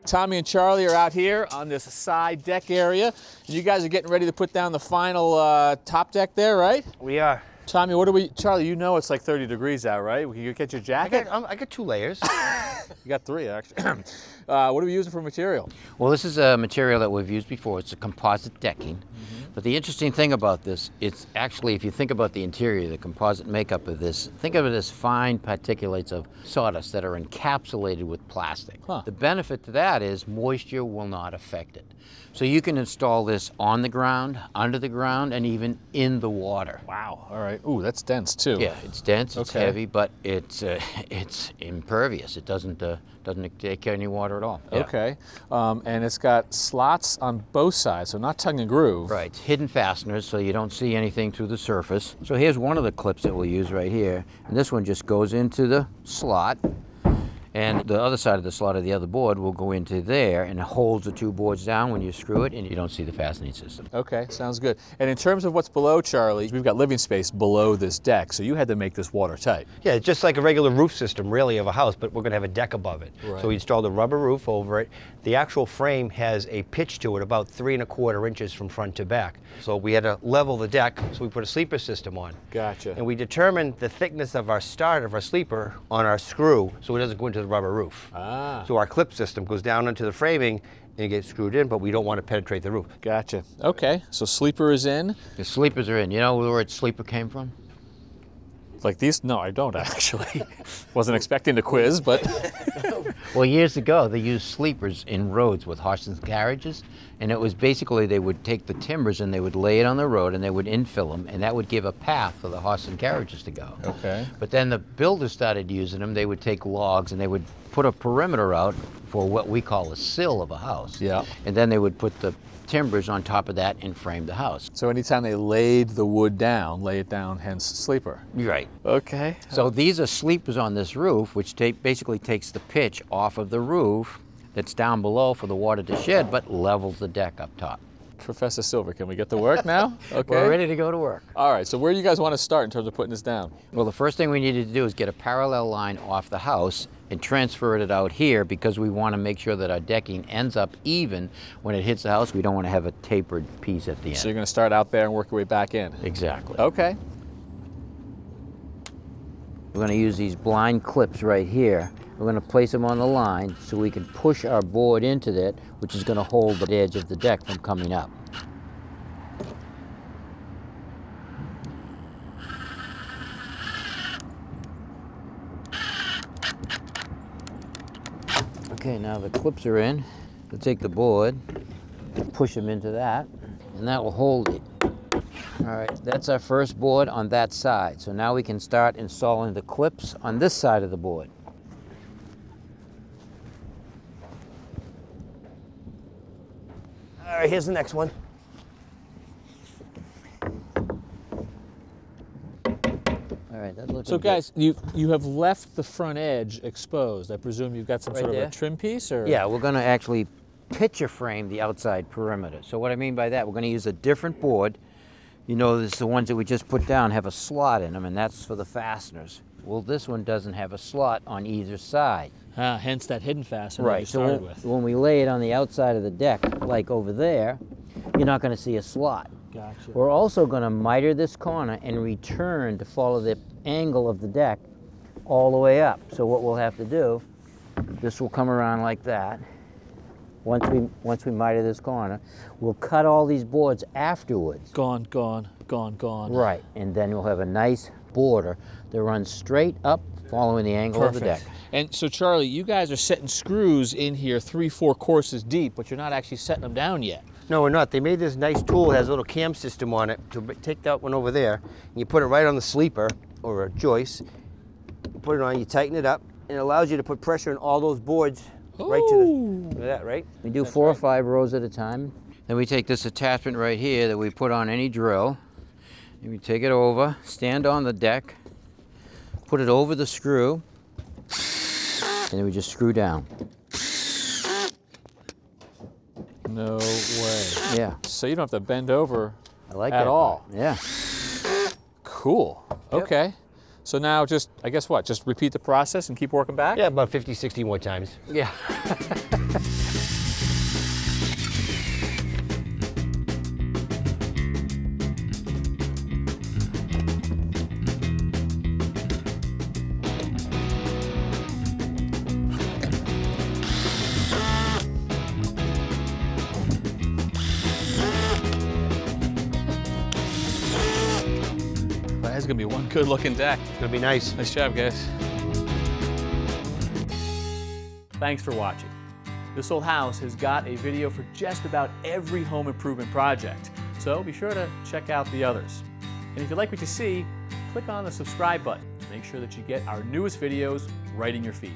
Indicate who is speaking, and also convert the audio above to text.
Speaker 1: Tommy and Charlie are out here on this side deck area. And you guys are getting ready to put down the final top deck there, right?
Speaker 2: We are.
Speaker 1: Tommy, Charlie, you know it's like 30 degrees out, right? You get your jacket?
Speaker 2: I got 2 layers.
Speaker 1: You got 3, actually. What are we using for material?
Speaker 3: Well, this is a material that we've used before. It's a composite decking. But the interesting thing about this, it's actually, if you think about the interior, the composite makeup of this, think of it as fine particulates of sawdust that are encapsulated with plastic.
Speaker 1: Huh.
Speaker 3: The benefit to that is moisture will not affect it. So you can install this on the ground, under the ground, and even in the water.
Speaker 1: Wow, all right. Ooh, that's dense too.
Speaker 3: Yeah, it's dense, it's
Speaker 1: Okay.
Speaker 3: heavy, but it's impervious. It doesn't take any water at all. Yeah.
Speaker 1: Okay, and it's got slots on both sides, so not tongue and groove.
Speaker 3: Right, hidden fasteners, so you don't see anything through the surface. So here's one of the clips that we'll use right here, and this one just goes into the slot, and the other side of the slot of the other board will go into there, and it holds the 2 boards down when you screw it, and you don't see the fastening system.
Speaker 1: Okay, sounds good. And in terms of what's below, Charlie, we've got living space below this deck, so you had to make this watertight.
Speaker 2: Yeah, it's just like a regular roof system, really, of a house, but we're going to have a deck above it.
Speaker 1: Right.
Speaker 2: So we installed a rubber roof over it. The actual frame has a pitch to it about 3 1/4 inches from front to back. So we had to level the deck, so we put a sleeper system on.
Speaker 1: Gotcha.
Speaker 2: And we determined the thickness of our start of our sleeper on our screw, so it doesn't go into the rubber roof.
Speaker 1: Ah.
Speaker 2: So our clip system goes down into the framing and it gets screwed in, but we don't want to penetrate the roof.
Speaker 1: Gotcha. Okay, so sleeper is in.
Speaker 3: The sleepers are in. You know where its sleeper came from?
Speaker 1: Like these? No, I don't actually. Wasn't expecting the quiz, but.
Speaker 3: Well, years ago, they used sleepers in roads with horse and carriages, and it was basically they would take the timbers and they would lay it on the road and they would infill them, and that would give a path for the horse and carriages to go.
Speaker 1: Okay.
Speaker 3: But then the builders started using them. They would take logs and they would put a perimeter out for what we call a sill of a house.
Speaker 1: Yeah.
Speaker 3: And then they would put the timbers on top of that and frame the house.
Speaker 1: So anytime they laid the wood down, lay it down, hence sleeper.
Speaker 3: Right.
Speaker 1: Okay.
Speaker 3: So these are sleepers on this roof, which basically takes the pitch off of the roof that's down below for the water to shed, but levels the deck up top.
Speaker 1: Professor Silva, can we get to work now? Okay.
Speaker 3: We're ready to go to work.
Speaker 1: All right, so where do you guys want to start in terms of putting this down?
Speaker 3: Well, the first thing we needed to do is get a parallel line off the house and transfer it out here because we want to make sure that our decking ends up even when it hits the house. We don't want to have a tapered piece at the end.
Speaker 1: So you're going to start out there and work your way back in?
Speaker 3: Exactly.
Speaker 1: Okay.
Speaker 3: We're going to use these blind clips right here. We're going to place them on the line so we can push our board into that, which is going to hold the edge of the deck from coming up. Okay, now the clips are in. We'll take the board and push them into that, and that will hold it. All right, that's our first board on that side. So now we can start installing the clips on this side of the board.
Speaker 2: All right, here's the next one.
Speaker 3: All right, that looks
Speaker 1: So guys, you have left the front edge exposed. I presume you've got some
Speaker 3: Right
Speaker 1: sort of
Speaker 3: there.
Speaker 1: a trim piece, or?
Speaker 3: Yeah, we're going to actually picture frame the outside perimeter. So what I mean by that, we're going to use a different board. You know, the ones that we just put down have a slot in them, and that's for the fasteners. Well, this one doesn't have a slot on either side.
Speaker 1: Ah, hence that hidden fastener that you
Speaker 3: So
Speaker 1: started with.
Speaker 3: when we lay it on the outside of the deck, like over there, you're not going to see a slot.
Speaker 1: Gotcha.
Speaker 3: We're also going to miter this corner and return to follow the angle of the deck all the way up. So what we'll have to do, this will come around like that. Once we miter this corner, we'll cut all these boards afterwards.
Speaker 1: Gone, gone, gone, gone.
Speaker 3: Right, and then we'll have a nice border that runs straight up following the angle of the deck.
Speaker 1: And so Charlie, you guys are setting screws in here 3-4 courses deep, but you're not actually setting them down yet.
Speaker 2: No, we're not. They made this nice tool, has a little cam system on it. To take that one over there, and you put it right on the sleeper, or a joist. You put it on, you tighten it up, and it allows you to put pressure on all those boards right to the, look at that, right?
Speaker 3: We do 4 or 5 rows at a time. Then we take this attachment right here that we put on any drill, and we take it over, stand on the deck, put it over the screw, and then we just screw down.
Speaker 1: No way.
Speaker 3: Yeah.
Speaker 1: So you don't have to bend over
Speaker 3: I like
Speaker 1: at
Speaker 3: that
Speaker 1: all.
Speaker 3: part. Yeah.
Speaker 1: Cool. Okay. So now just, I guess what, just repeat the process and keep working back?
Speaker 2: Yeah, about 50, 60 more times.
Speaker 3: Yeah.
Speaker 1: That's gonna be one good looking deck.
Speaker 2: It's gonna be nice.
Speaker 1: Nice job, guys.
Speaker 4: Thanks for watching. This Old House has got a video for just about every home improvement project, so be sure to check out the others. And if you like what you see, click on the subscribe button to make sure that you get our newest videos right in your feed.